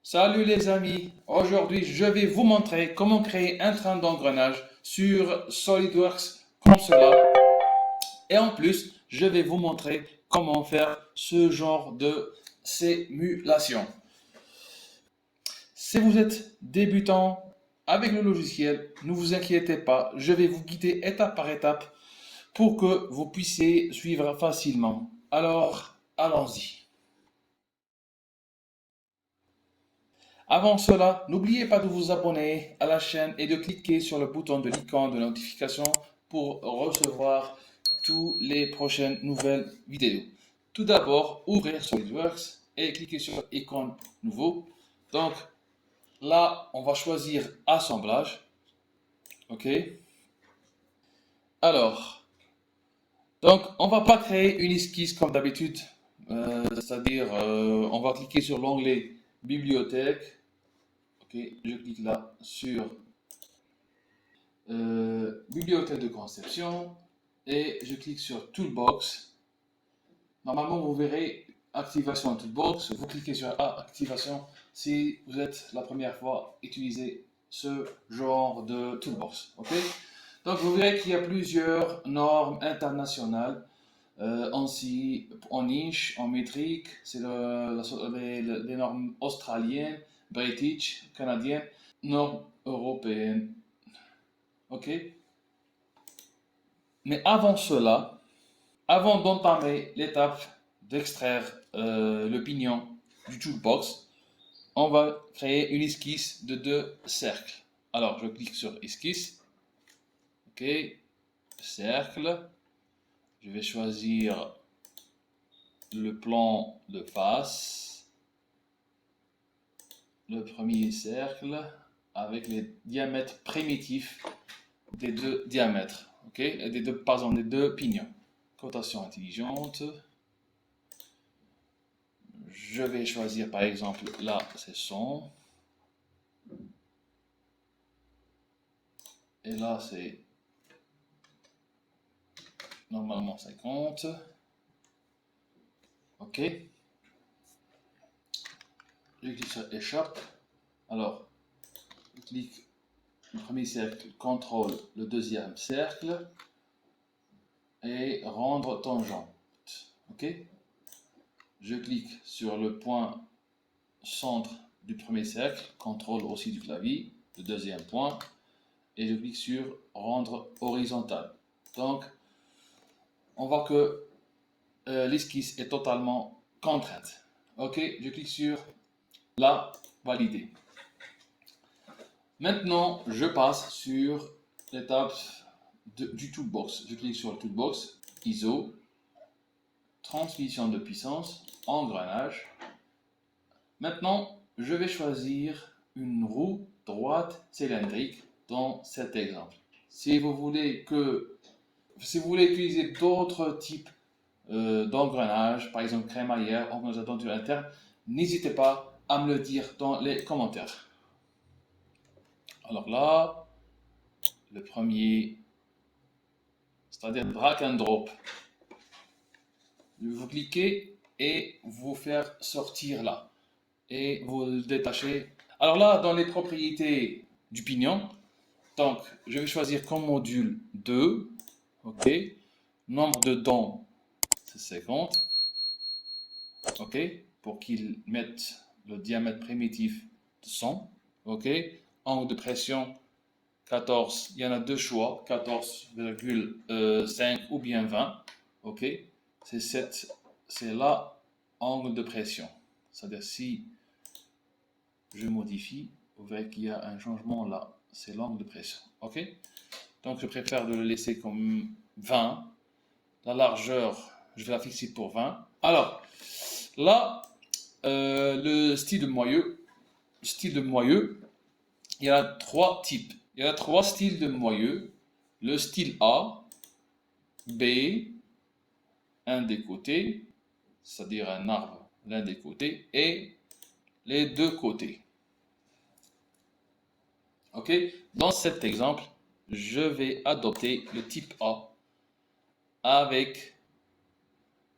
Salut les amis, aujourd'hui je vais vous montrer comment créer un train d'engrenage sur SolidWorks comme cela. Et en plus, je vais vous montrer comment faire ce genre de simulation. Si vous êtes débutant avec le logiciel, ne vous inquiétez pas, je vais vous guider étape par étape pour que vous puissiez suivre facilement. Alors, allons-y. Avant cela, n'oubliez pas de vous abonner à la chaîne et de cliquer sur le bouton de l'icône de notification pour recevoir toutes les prochaines nouvelles vidéos. Tout d'abord, ouvrir SolidWorks et cliquer sur icône nouveau. Donc là, on va choisir assemblage. OK. Alors, donc on va pas créer une esquisse comme d'habitude. C'est-à-dire, on va cliquer sur l'onglet bibliothèque. Ok, je clique là sur bibliothèque de conception et je clique sur Toolbox. Normalement, vous verrez activation Toolbox. Vous cliquez sur activation si vous êtes la première fois utiliser ce genre de Toolbox. Ok. Donc, vous verrez qu'il y a plusieurs normes internationales en inch, en métrique. C'est les normes australiennes, british, canadiennes, normes européennes. Ok. Mais avant cela, avant d'entamer l'étape d'extraire le pignon du toolbox, on va créer une esquisse de deux cercles. Alors, je clique sur esquisse. Ok, cercle. Je vais choisir le plan de face. Le premier cercle avec les diamètres primitifs des deux diamètres. Ok, des deux pignons. Cotation intelligente. Je vais choisir par exemple là c'est 100 et là c'est normalement 50. Ok. Je clique sur échappe. Alors je clique le premier cercle, contrôle le deuxième cercle et rendre tangente. Ok. Je clique sur le point centre du premier cercle, contrôle aussi du clavier, le deuxième point, et je clique sur rendre horizontal. Donc, on voit que l'esquisse est totalement contrainte. Ok, je clique sur la valider. Maintenant, je passe sur l'étape du toolbox. Je clique sur le toolbox, ISO, transmission de puissance, engrenage. Maintenant, je vais choisir une roue droite cylindrique dans cet exemple. Si vous voulez utiliser d'autres types d'engrenages, par exemple crémaillère, engrenage denture interne, n'hésitez pas à me le dire dans les commentaires. Alors là, le premier, c'est-à-dire drag and drop. Vous cliquez et vous faire sortir là. Et vous le détachez. Alors là, dans les propriétés du pignon, donc je vais choisir comme module 2. Ok. Nombre de dents, c'est 50. Ok. Pour qu'il mette le diamètre primitif de 100. Ok. Angle de pression, 14. Il y en a deux choix, 14,5 ou bien 20. Ok. C'est là, angle de pression. C'est-à-dire si je modifie, vous verrez qu'il y a un changement là. C'est l'angle de pression. Ok. Donc je préfère de le laisser comme 20. La largeur, je vais la fixer pour 20. Alors, là, le style de moyeu, il y a trois types. Il y a trois styles de moyeu. Le style A, B, un des côtés, c'est-à-dire un arbre l'un des côtés, et les deux côtés. Ok. Dans cet exemple, je vais adopter le type A avec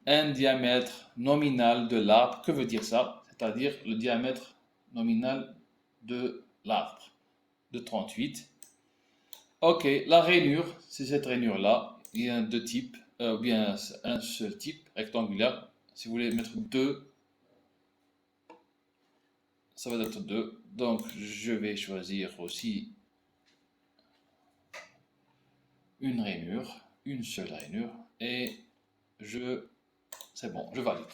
un diamètre nominal de l'arbre. Que veut dire ça? C'est-à-dire le diamètre nominal de l'arbre de 38. Ok, la rainure, c'est cette rainure-là. Il y a deux types, ou bien un seul type rectangulaire. Si vous voulez mettre deux, ça va être 2. Donc, je vais choisir aussi une rainure, une seule rainure, et c'est bon, je valide.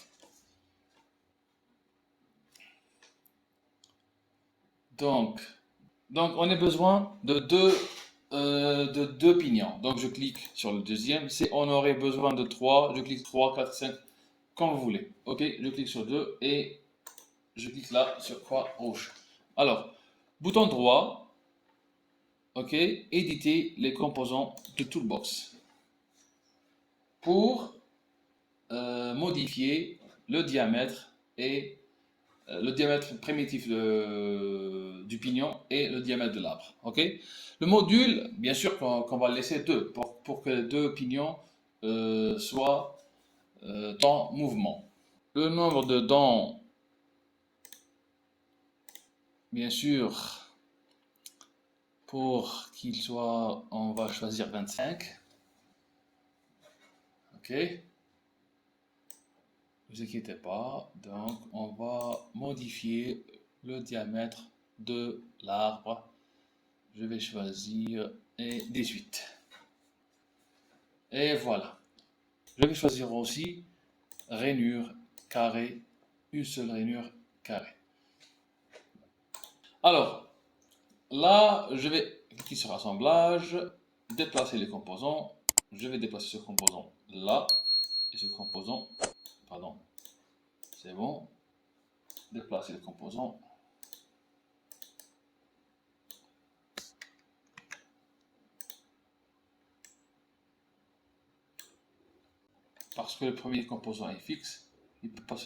Donc on a besoin de deux pignons. Donc, je clique sur le deuxième. Si on aurait besoin de 3, je clique 3, 4, 5, comme vous voulez. Ok, je clique sur 2 et je clique là sur croix rouge. Alors, bouton droit, ok, éditer les composants de Toolbox pour modifier le diamètre et le diamètre primitif du pignon et le diamètre de l'arbre. Ok. Le module, bien sûr qu'on va laisser 2 pour que les deux pignons soient en mouvement. Le nombre de dents, bien sûr, pour qu'il soit, on va choisir 25. Ok. Ne vous inquiétez pas. Donc, on va modifier le diamètre de l'arbre. Je vais choisir 18. Et voilà. Je vais choisir aussi rainure carrée, une seule rainure carrée. Alors, là, je vais cliquer sur assemblage, déplacer les composants. Je vais déplacer ce composant là et ce composant, pardon, c'est bon. Déplacer le composant. Parce que le premier composant est fixe, il ne peut pas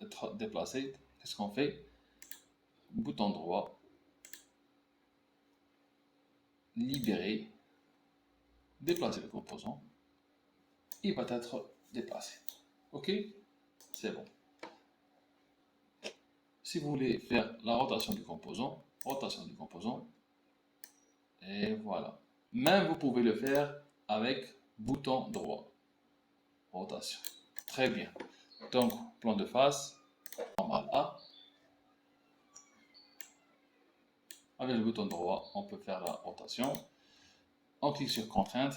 être déplacé. Qu'est-ce qu'on fait? Bouton droit, libérer, déplacer le composant, il va être déplacé. Ok, c'est bon. Si vous voulez faire la rotation du composant, et voilà. Même vous pouvez le faire avec bouton droit, rotation. Très bien. Donc, plan de face, normal A. Avec le bouton droit, on peut faire la rotation. On clique sur contrainte.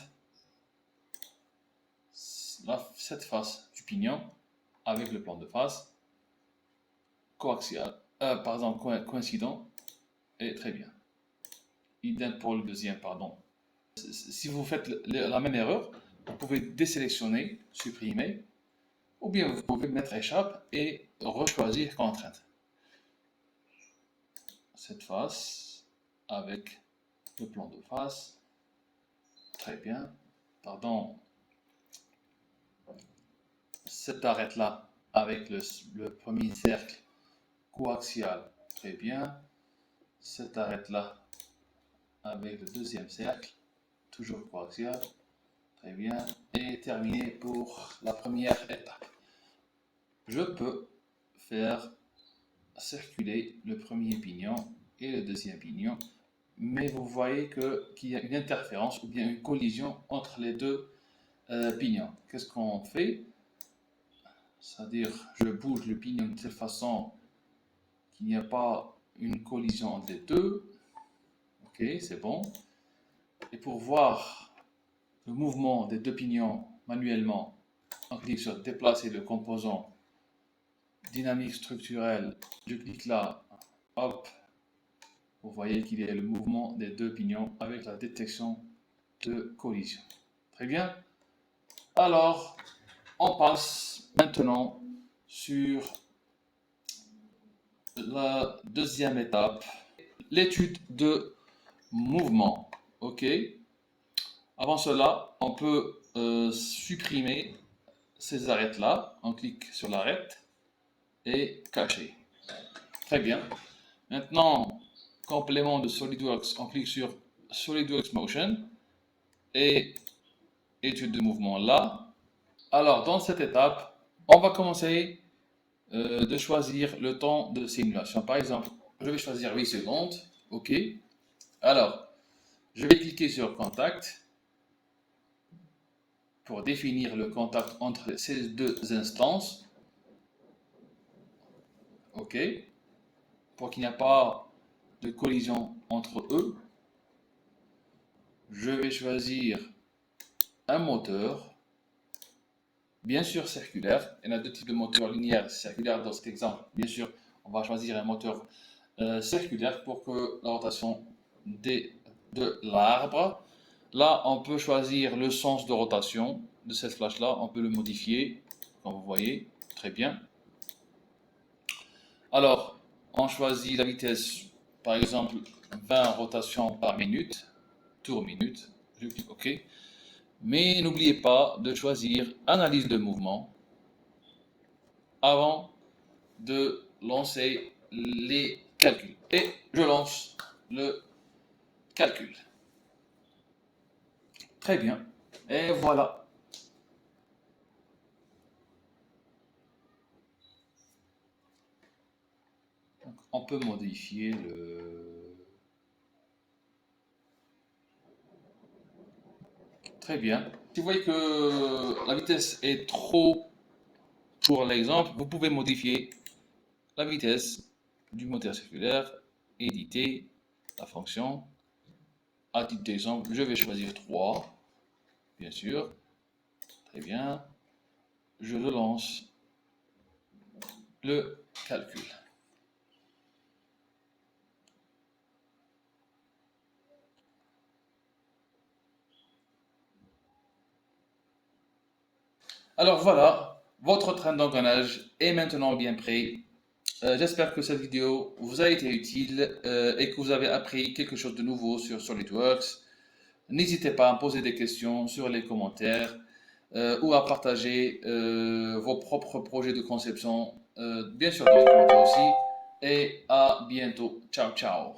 Cette face du pignon avec le plan de face coaxial, par exemple coïncident, et très bien. Idem pour le deuxième, pardon. Si vous faites la même erreur, vous pouvez désélectionner, supprimer, ou bien vous pouvez mettre échappe et rechoisir contrainte. Cette face avec le plan de face, très bien. Pardon. Cette arête là avec le premier cercle coaxial, très bien. Cette arête là avec le deuxième cercle, toujours coaxial, très bien. Et terminé pour la première étape. Je peux faire circuler le premier pignon et le deuxième pignon, mais vous voyez qu'il y a une interférence ou bien une collision entre les deux pignons. Qu'est-ce qu'on fait? C'est-à-dire, je bouge le pignon de telle façon qu'il n'y a pas une collision entre les deux. Ok, c'est bon. Et pour voir le mouvement des deux pignons manuellement, on clique sur déplacer le composant dynamique structurelle. Je clique là, hop. Vous voyez qu'il y a le mouvement des deux pignons avec la détection de collision. Très bien. Alors, on passe maintenant sur la deuxième étape, l'étude de mouvement. Ok. Avant cela, on peut supprimer ces arêtes-là. On clique sur l'arête et cacher. Très bien. Maintenant, complément de SolidWorks, on clique sur SolidWorks Motion et étude de mouvement là. Alors, dans cette étape, on va commencer de choisir le temps de simulation. Par exemple, je vais choisir 8 secondes. OK. Alors, je vais cliquer sur Contact pour définir le contact entre ces deux instances. OK. Pour qu'il n'y ait pas de collision entre eux. Je vais choisir un moteur, bien sûr circulaire. Il y en a deux types de moteurs, linéaires et circulaires. Dans cet exemple, bien sûr, on va choisir un moteur circulaire pour que la rotation de l'arbre. Là, on peut choisir le sens de rotation de cette flèche-là. On peut le modifier, comme vous voyez, très bien. Alors, on choisit la vitesse, par exemple, 20 rotations par minute, tour minute. Je clique OK. Mais n'oubliez pas de choisir analyse de mouvement avant de lancer les calculs. Et je lance le calcul. Très bien. Et voilà. Donc, on peut modifier le... Très bien. Si vous voyez que la vitesse est trop pour l'exemple, vous pouvez modifier la vitesse du moteur circulaire, éditer la fonction. À titre d'exemple, je vais choisir 3, bien sûr. Très bien. Je relance le calcul. Alors voilà, votre train d'engrenage est maintenant bien prêt. J'espère que cette vidéo vous a été utile et que vous avez appris quelque chose de nouveau sur SolidWorks. N'hésitez pas à me poser des questions sur les commentaires ou à partager vos propres projets de conception, bien sûr dans les commentaires aussi. Et à bientôt. Ciao, ciao.